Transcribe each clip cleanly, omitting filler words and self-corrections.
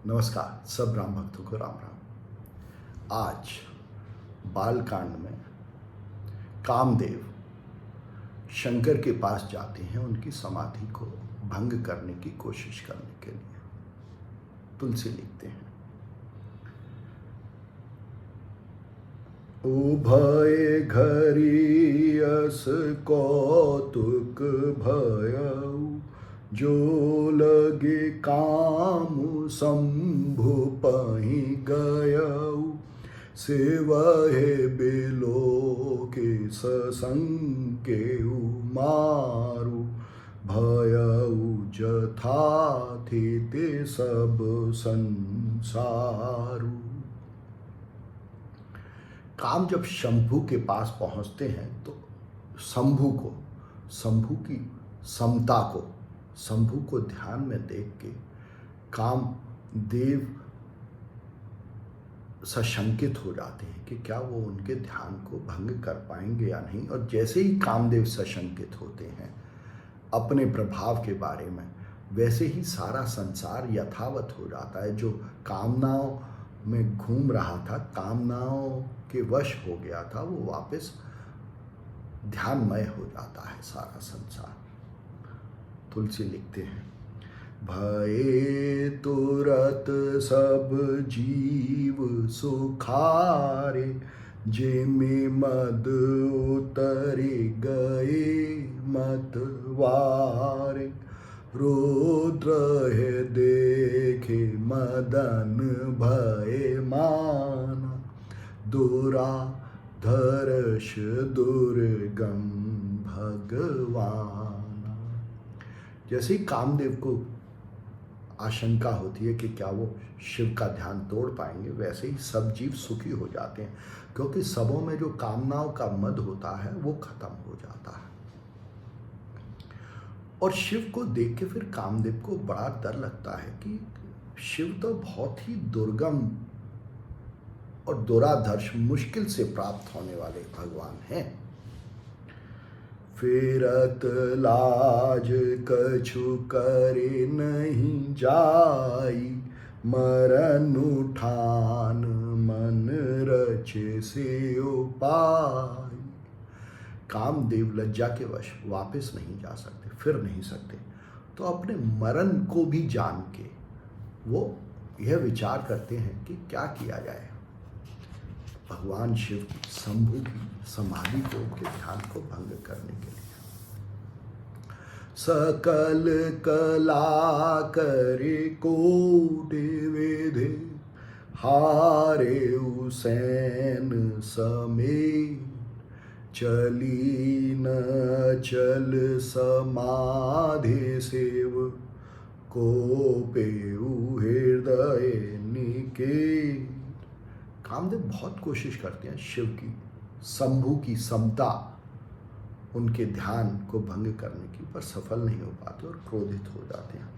नमस्कार सब राम भक्तों को राम राम। आज बालकांड में कामदेव शंकर के पास जाते हैं उनकी समाधि को भंग करने की कोशिश करने के लिए। तुलसी लिखते हैं, उभय घरी अस कौतुक भयउ, जो लगे काम शंभु पहि गयउ, सेवहे बिलो के ससंके मारु, भयउ जथा थे सब संसारु। काम जब शंभु के पास पहुंचते हैं तो शंभु की समता को, शंभु को ध्यान में देख के कामदेव सशंकित हो जाते हैं कि क्या वो उनके ध्यान को भंग कर पाएंगे या नहीं। और जैसे ही कामदेव सशंकित होते हैं अपने प्रभाव के बारे में, वैसे ही सारा संसार यथावत हो जाता है। जो कामनाओं में घूम रहा था, कामनाओं के वश हो गया था, वो वापस ध्यानमय हो जाता है सारा संसार। तुलसी लिखते हैं, भये तुरत सब जीव सुखारे, जेमे मद उतरे गए मतवारे, रुद्र है देखे मदन भय माना, दुराधर्ष दुर्गम भगवाना। जैसे ही कामदेव को आशंका होती है कि क्या वो शिव का ध्यान तोड़ पाएंगे, वैसे ही सब जीव सुखी हो जाते हैं, क्योंकि सबों में जो कामनाओं का मद होता है वो खत्म हो जाता है। और शिव को देख के फिर कामदेव को बड़ा डर लगता है कि शिव तो बहुत ही दुर्गम और दुराधर्ष, मुश्किल से प्राप्त होने वाले भगवान हैं। फिरत लाज कछु करे नहीं जाई, मरन उठान मन रचे से उपाय। कामदेव लज्जा के वश वापस नहीं जा सकते, फिर नहीं सकते, तो अपने मरण को भी जान के वो यह विचार करते हैं कि क्या किया जाए। भगवान शिव शंभु की समाधि को, उनके ध्यान को भंग करने के लिए सकल कला करे कोटि विधि, हारे उसैन समेत, चली न चल समाधि सेव, को पेउ हृदय निकेत। कामदेव बहुत कोशिश करते हैं शिव की, शंभु की समता, उनके ध्यान को भंग करने की, पर सफल नहीं हो पाते और क्रोधित हो जाते हैं।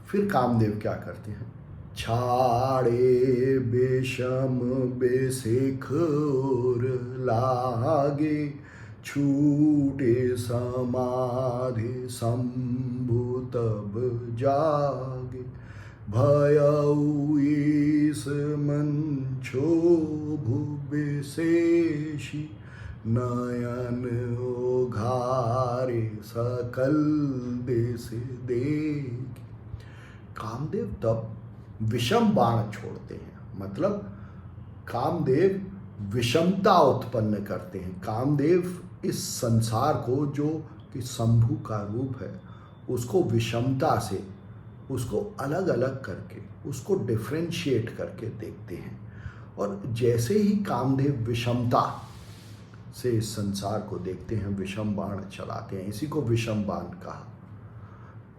फिर कामदेव क्या करते हैं, छाड़े बेशम बेसिख लागे, छूटे समाधि शंभु तब जागे, भयउ ईस मन क्षोभु विशेषी, नयन ओघारे सकल देश देख। कामदेव तब विषम बाण छोड़ते हैं, मतलब कामदेव विषमता उत्पन्न करते हैं। कामदेव इस संसार को, जो कि शंभु का रूप है, उसको विषमता से, उसको अलग अलग करके, उसको डिफ्रेंशिएट करके देखते हैं। और जैसे ही कामदेव विषमता से इस संसार को देखते हैं, विषम बाण चलाते हैं। इसी को विषम बाण कहा,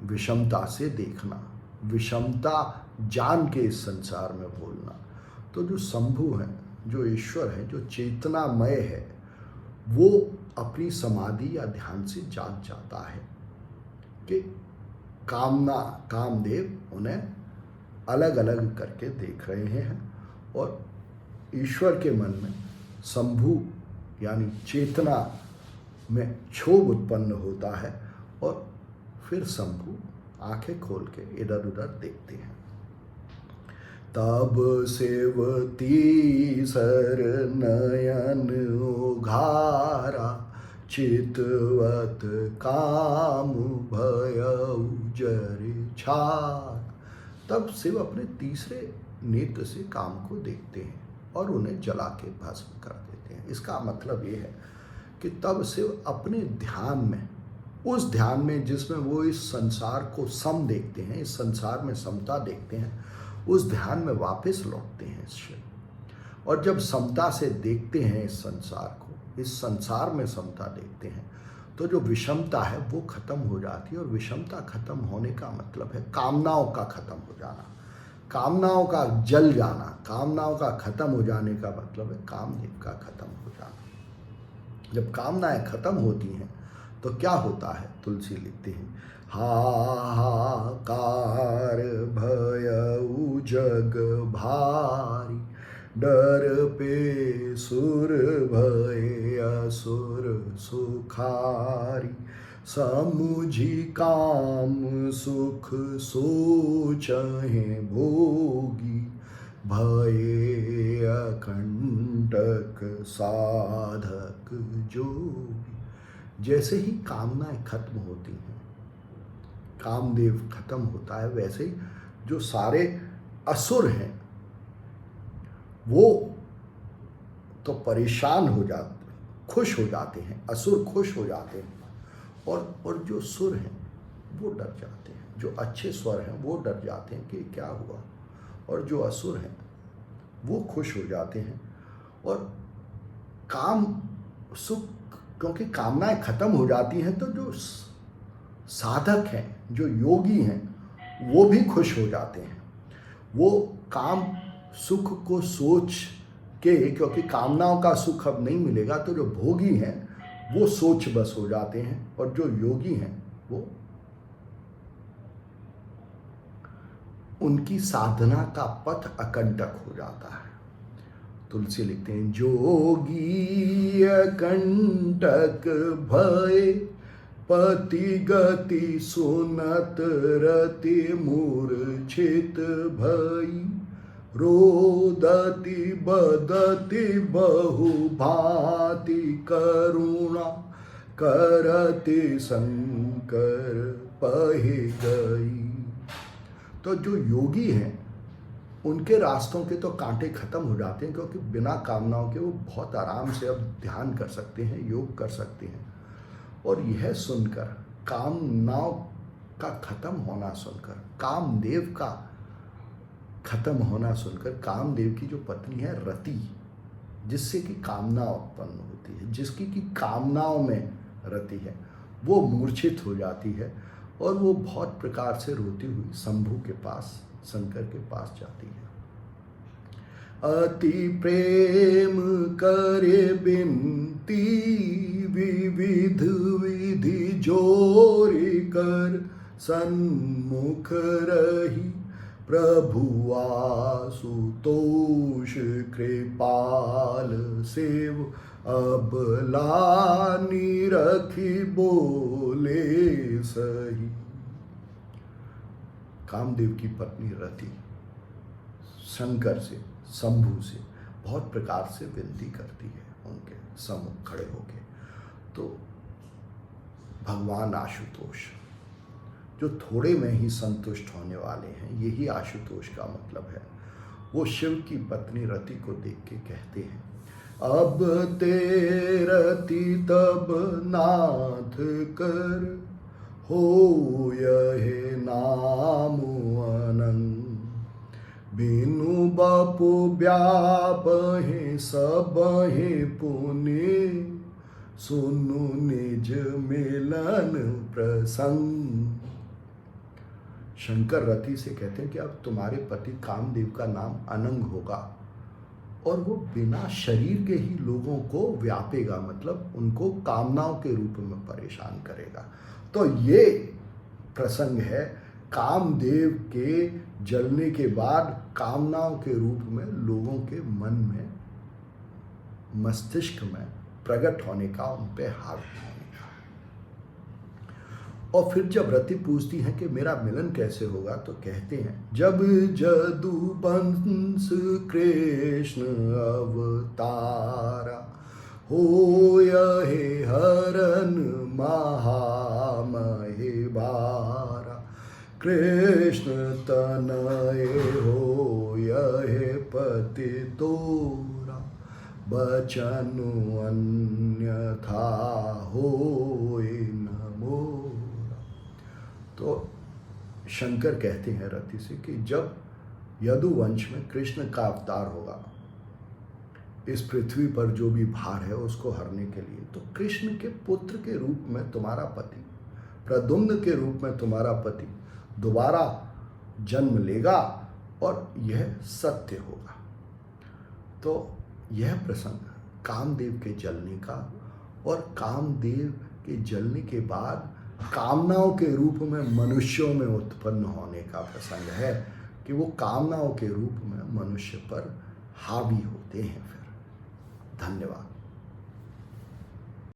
विषमता से देखना, विषमता जान के इस संसार में बोलना। तो जो शंभु है, जो ईश्वर है, जो चेतनामय है, वो अपनी समाधि या ध्यान से जाग जाता है कि कामदेव उन्हें अलग अलग करके देख रहे हैं। और ईश्वर के मन में शंभु यानी चेतना में क्षोभ उत्पन्न होता है और फिर शंभु आंखें खोल के इधर उधर देखते हैं। तब सेवती सर नयन उघारा, चितवत काम भयउ जरि छार। तब शिव अपने तीसरे नेत्र से काम को देखते हैं और उन्हें जला के भस्म कर देते हैं। इसका मतलब ये है कि तब शिव अपने ध्यान में, उस ध्यान में जिसमें वो इस संसार को सम देखते हैं, इस संसार में समता देखते हैं, उस ध्यान में वापस लौटते हैं शिव। और जब समता से देखते हैं इस संसार को, इस संसार में समता देखते हैं, तो जो विषमता है वो खत्म हो जाती है। और विषमता खत्म होने का मतलब है कामनाओं का खत्म हो जाना, कामनाओं का जल जाना। कामनाओं का खत्म हो जाने का मतलब है कामदेव का खत्म हो जाना। जब कामनाएं खत्म होती हैं तो क्या होता है? तुलसी लिखते हैं, हाहाकार भयउ जग भारी, डर पे सुर भय असुर सुखारी, समुझी काम सुख सोचहि भोगी, भये अकंटक साधक जोगी। जैसे ही कामनाएं खत्म होती हैं, कामदेव खत्म होता है, वैसे ही जो सारे असुर हैं वो तो परेशान हो जाते, खुश हो जाते हैं, असुर खुश हो जाते हैं। और जो सुर हैं वो डर जाते हैं, जो अच्छे स्वर हैं वो डर जाते हैं कि क्या हुआ। और जो असुर हैं वो खुश हो जाते हैं। और काम सुख, क्योंकि कामनाएं खत्म हो जाती हैं तो जो साधक हैं, जो योगी हैं, वो भी खुश हो जाते हैं। वो काम सुख को सोच के, क्योंकि कामनाओं का सुख अब नहीं मिलेगा, तो जो भोगी हैं वो सोच बस हो जाते हैं। और जो योगी हैं वो, उनकी साधना का पथ अकंटक हो जाता है। तुलसी लिखते हैं, जोगी अकंटक भय, पति गति सुनत रति मूर्छित भई, रोदति बदति बहु भांति करुणा, करति शंकर पहि गई। तो जो योगी हैं उनके रास्तों के तो कांटे खत्म हो जाते हैं, क्योंकि बिना कामनाओं के वो बहुत आराम से अब ध्यान कर सकते हैं, योग कर सकते हैं। और यह सुनकर, कामनाओं का खत्म होना सुनकर, कामदेव का खत्म होना सुनकर, कामदेव की जो पत्नी है रति, जिससे कि कामना उत्पन्न होती है, जिसकी की कामनाओं में रति है, वो मूर्छित हो जाती है। और वो बहुत प्रकार से रोती हुई शंभु के पास, शंकर के पास जाती है। अति प्रेम करे बिनती, विविध विधि जोरी कर, सन्मुख रही प्रभु आशुतोष कृपाल सेव, अबलानी रखी बोले सही। कामदेव की पत्नी रति शंकर से, शंभु से बहुत प्रकार से विनती करती है, उनके सम्मुख खड़े होके। तो भगवान आशुतोष, जो थोड़े में ही संतुष्ट होने वाले हैं, यही आशुतोष का मतलब है। वो शिव की पत्नी रति को देख के कहते हैं, अब ते रति तब नाथ कर, हो यहे नाम अनंग, बिनु बापु व्यापहि सबहि पुनि, सुनु निज मिलन प्रसंग। शंकर रति से कहते हैं कि अब तुम्हारे पति कामदेव का नाम अनंग होगा, और वो बिना शरीर के ही लोगों को व्यापेगा, मतलब उनको कामनाओं के रूप में परेशान करेगा। तो ये प्रसंग है कामदेव के जलने के बाद कामनाओं के रूप में लोगों के मन में, मस्तिष्क में प्रकट होने का, उन पे हावी होने का। और फिर जब रति पूछती हैं कि मेरा मिलन कैसे होगा, तो कहते हैं जब जदुवंश कृष्ण अवतारा, हो यहे हरन महामहे भारा, कृष्ण तनय हो यहे पति तोरा, बचनु अन्यथा होय न मोरा। तो शंकर कहते हैं रति से कि जब यदुवंश में कृष्ण का अवतार होगा, इस पृथ्वी पर जो भी भार है उसको हरने के लिए, तो कृष्ण के पुत्र के रूप में तुम्हारा पति, प्रद्युम्न के रूप में तुम्हारा पति दोबारा जन्म लेगा और यह सत्य होगा। तो यह प्रसंग कामदेव के जलने का और कामदेव के जलने के बाद कामनाओं के रूप में मनुष्यों में उत्पन्न होने का प्रसंग है कि वो कामनाओं के रूप में मनुष्य पर हावी होते हैं। फिर धन्यवाद।